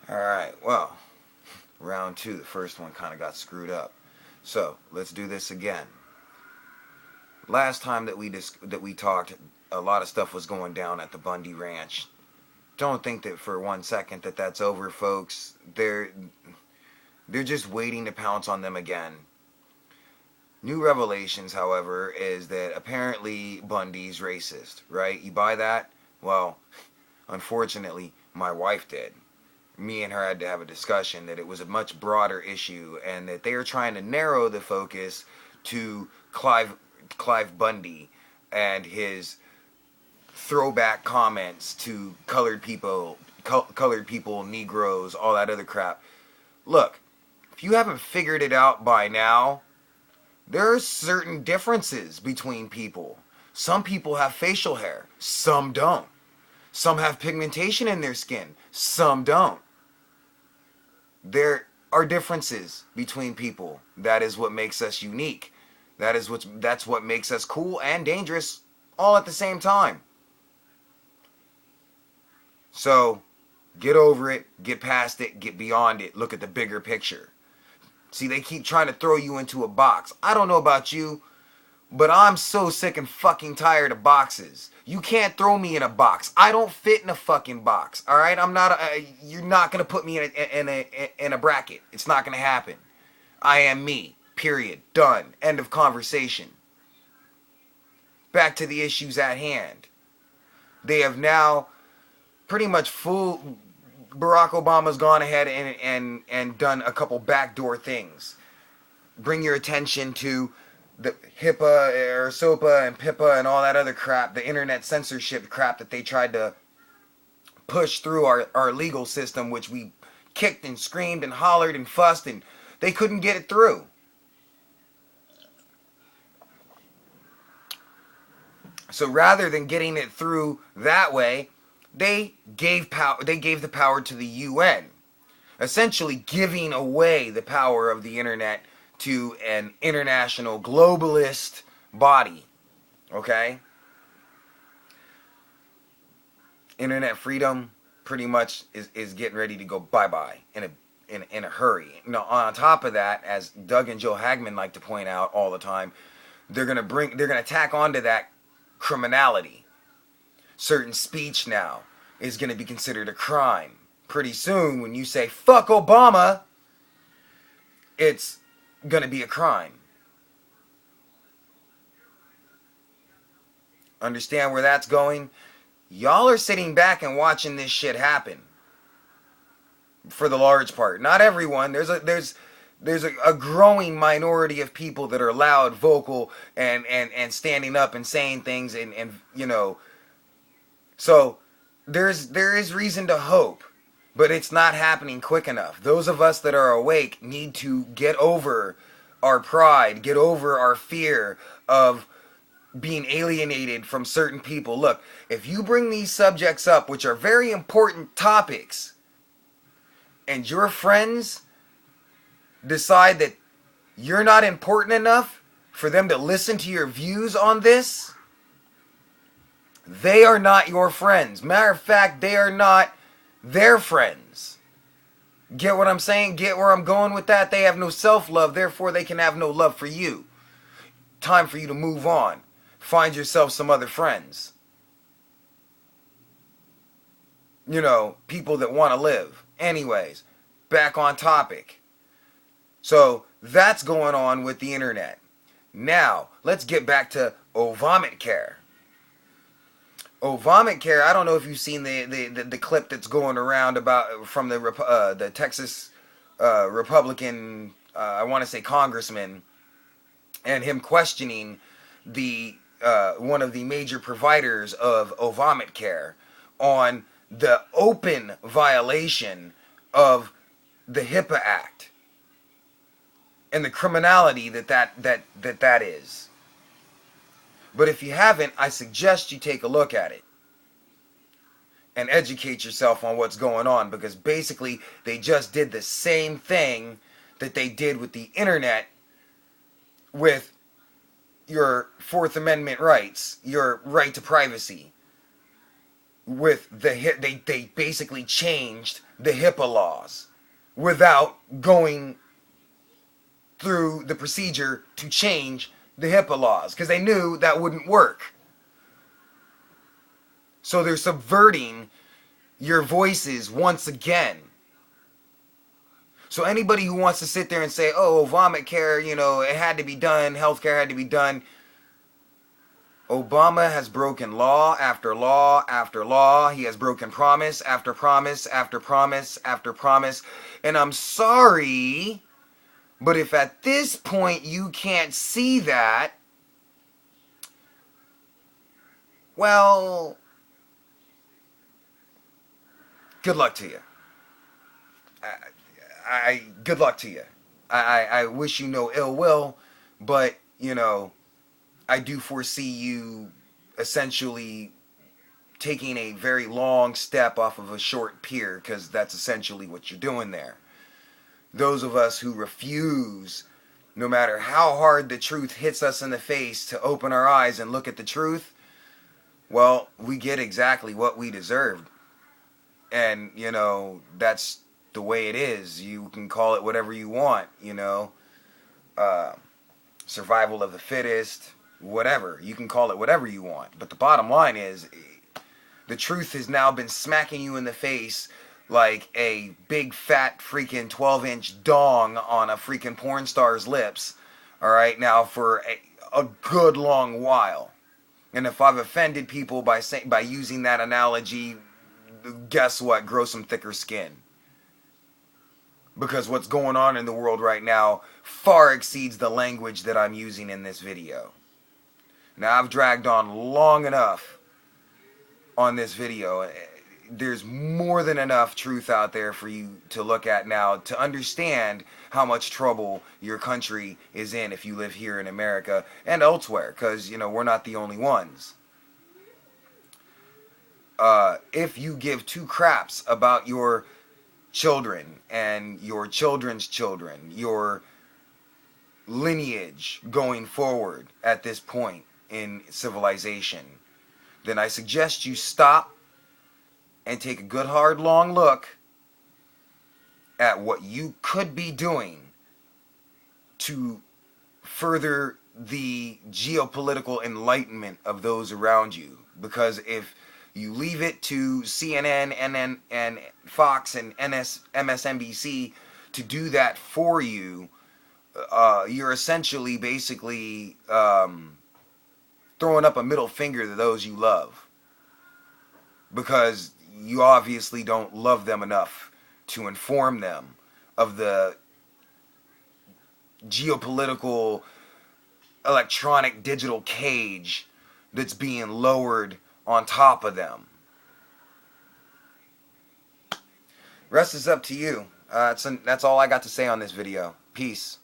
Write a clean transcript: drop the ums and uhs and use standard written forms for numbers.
Alright, well, round two. The first one kind of got screwed up. So, let's do this again. Last time that we talked, a lot of stuff was going down at the Bundy Ranch. Don't think that for 1 second that that's over, folks. They're just waiting to pounce on them again. New revelations, however, is that apparently Bundy's racist, right? You buy that? Well, unfortunately, my wife did. Me and her had to have a discussion that it was a much broader issue and that they are trying to narrow the focus to Clive Bundy and his throwback comments to colored people, Negroes, all that other crap. Look, if you haven't figured it out by now, there are certain differences between people. Some people have facial hair, some don't. Some have pigmentation in their skin, some don't. There are differences between people. That is what makes us unique. That's what makes us cool and dangerous all at the same time. So, get over it, get past it, get beyond it, look at the bigger picture. See, they keep trying to throw you into a box. I don't know about you, but I'm so sick and fucking tired of boxes. You can't throw me in a box. I don't fit in a fucking box. All right, you're not gonna put me in a bracket. It's not gonna happen. I am me. Period. Done. End of conversation. Back to the issues at hand. They have now pretty much Barack Obama's gone ahead and done a couple backdoor things. Bring your attention to the HIPAA or SOPA and PIPA and all that other crap, the internet censorship crap that they tried to push through our legal system, which we kicked and screamed and hollered and fussed, and they couldn't get it through. So rather than getting it through that way, they gave the power to the UN, essentially giving away the power of the internet to an international globalist body. Okay? Internet freedom pretty much is getting ready to go bye-bye in a hurry. Now, on top of that, as Doug and Joe Hagman like to point out all the time, they're gonna tack onto that criminality. Certain speech now is going to be considered a crime. Pretty soon, when you say, fuck Obama, it's going to be a crime. Understand where that's going? Y'all are sitting back and watching this shit happen. For the large part. Not everyone. There's a growing minority of people that are loud, vocal, and standing up and saying things and you know. So there is reason to hope, but it's not happening quick enough. Those of us that are awake need to get over our pride, get over our fear of being alienated from certain people. Look, if you bring these subjects up, which are very important topics, and your friends decide that you're not important enough for them to listen to your views on this, they are not your friends. Matter of fact, they are not their friends. Get what I'm saying? Get where I'm going with that? They have no self-love, therefore they can have no love for you. Time for you to move on. Find yourself some other friends. You know, people that want to live. Anyways, back on topic. So, that's going on with the internet. Now, let's get back to Obamacare. Obamacare, I don't know if you've seen the clip that's going around about from the Texas Republican, I want to say congressman, and him questioning the one of the major providers of Obamacare on the open violation of the HIPAA Act and the criminality that is. But if you haven't, I suggest you take a look at it and educate yourself on what's going on, because basically they just did the same thing that they did with the internet with your Fourth Amendment rights, your right to privacy. with the they basically changed the HIPAA laws without going through the procedure to change the HIPAA laws because they knew that wouldn't work. So they're subverting your voices once again. So anybody who wants to sit there and say, oh, Obamacare, you know, it had to be done, healthcare had to be done. Obama has broken law after law after law. He has broken promise after promise after promise after promise. And I'm sorry, but if at this point you can't see that, well, good luck to you. Good luck to you. I wish you no ill will, but, you know, I do foresee you essentially taking a very long step off of a short pier, because that's essentially what you're doing there. Those of us who refuse, no matter how hard the truth hits us in the face, to open our eyes and look at the truth, well, we get exactly what we deserved. And, you know, that's the way it is. You can call it whatever you want, you know. Survival of the fittest, whatever. You can call it whatever you want. But the bottom line is, the truth has now been smacking you in the face like a big fat freaking 12-inch dong on a freaking porn star's lips, alright, now for a good long while. And if I've offended people by using that analogy, guess what? Grow some thicker skin. Because what's going on in the world right now far exceeds the language that I'm using in this video. Now, I've dragged on long enough on this video. There's more than enough truth out there for you to look at now to understand how much trouble your country is in if you live here in America and elsewhere, because, you know, we're not the only ones. If you give two craps about your children and your children's children, your lineage going forward at this point in civilization, then I suggest you stop and take a good hard long look at what you could be doing to further the geopolitical enlightenment of those around you. Because if you leave it to CNN and Fox and MSNBC to do that for you, you're essentially basically throwing up a middle finger to those you love. Because you obviously don't love them enough to inform them of the geopolitical electronic digital cage that's being lowered on top of them. Rest is up to you. That's all I got to say on this video. Peace.